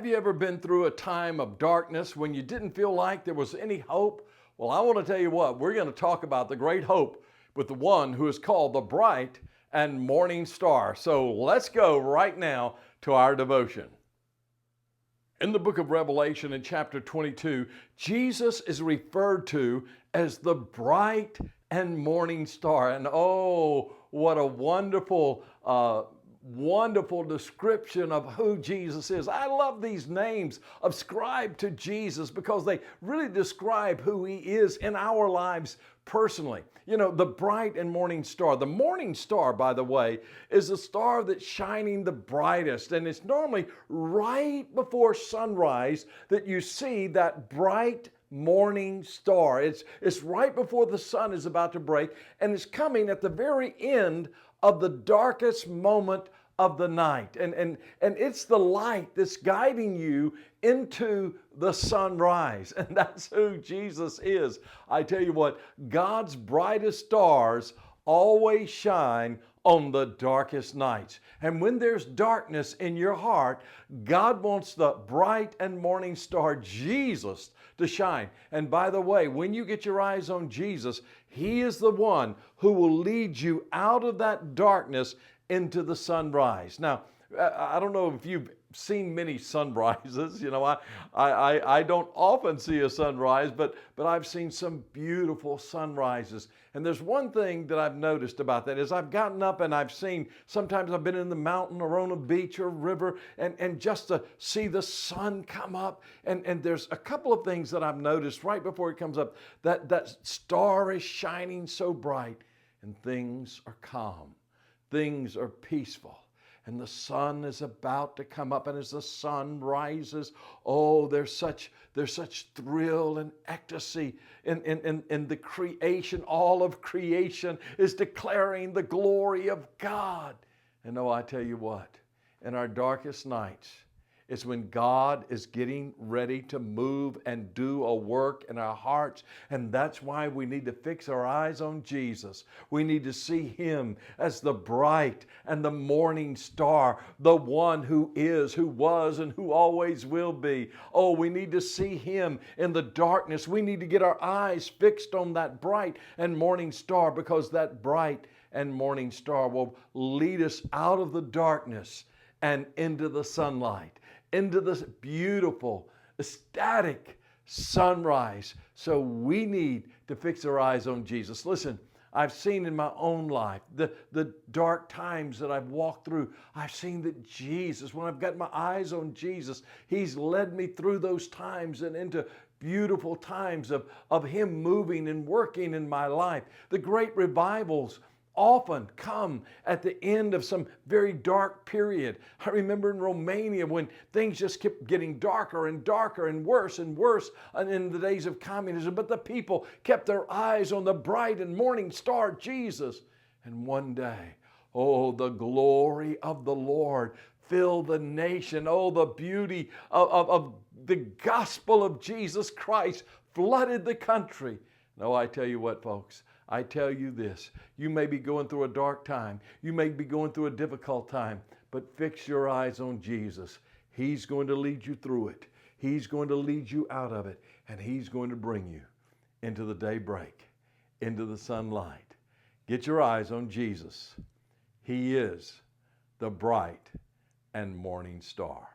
Have you ever been through a time of darkness when you didn't feel like there was any hope? Well, I want to tell you what, we're going to talk about the great hope with the one who is called the bright and morning star. So let's go right now to our devotion. In the book of Revelation in chapter 22, Jesus is referred to as the bright and morning star. And oh, what a wonderful description of who Jesus is. I love these names ascribed to Jesus because they really describe who he is in our lives personally. You know, the bright and morning star. The morning star, by the way, is a star that's shining the brightest, and it's normally right before sunrise that you see that bright morning star. It's right before the sun is about to break, and it's coming at the very end of the darkest moment of the night. And it's the light that's guiding you into the sunrise. And that's who Jesus is. I tell you what, God's brightest stars always shine on the darkest nights. And when there's darkness in your heart, God wants the bright and morning star, Jesus, to shine. And by the way, when you get your eyes on Jesus, he is the one who will lead you out of that darkness into the sunrise. Now, I don't know if you've seen many sunrises. You know, I don't often see a sunrise, but I've seen some beautiful sunrises. And there's one thing that I've noticed about that is I've gotten up and I've seen, sometimes I've been in the mountain or on a beach or river, and just to see the sun come up. And there's a couple of things that I've noticed right before it comes up. That star is shining so bright and things are calm. Things are peaceful. And the sun is about to come up, and as the sun rises, oh, there's such thrill and ecstasy in the creation. All of creation is declaring the glory of God. And oh, I tell you what, in our darkest nights, it's when God is getting ready to move and do a work in our hearts. And that's why we need to fix our eyes on Jesus. We need to see him as the bright and the morning star, the one who is, who was, and who always will be. Oh, we need to see him in the darkness. We need to get our eyes fixed on that bright and morning star, because that bright and morning star will lead us out of the darkness and into the sunlight, into this beautiful, ecstatic sunrise. So we need to fix our eyes on Jesus. Listen, I've seen in my own life, the dark times that I've walked through, I've seen that Jesus, when I've got my eyes on Jesus, he's led me through those times and into beautiful times of him moving and working in my life. The great revivals often come at the end of some very dark period. I remember in Romania when things just kept getting darker and darker and worse in the days of communism, but the people kept their eyes on the bright and morning star, Jesus. And one day, oh, the glory of the Lord filled the nation. Oh, the beauty of the gospel of Jesus Christ flooded the country. No, I tell you what, folks, I tell you this, you may be going through a dark time. You may be going through a difficult time, but fix your eyes on Jesus. He's going to lead you through it. He's going to lead you out of it, and he's going to bring you into the daybreak, into the sunlight. Get your eyes on Jesus. He is the bright and morning star.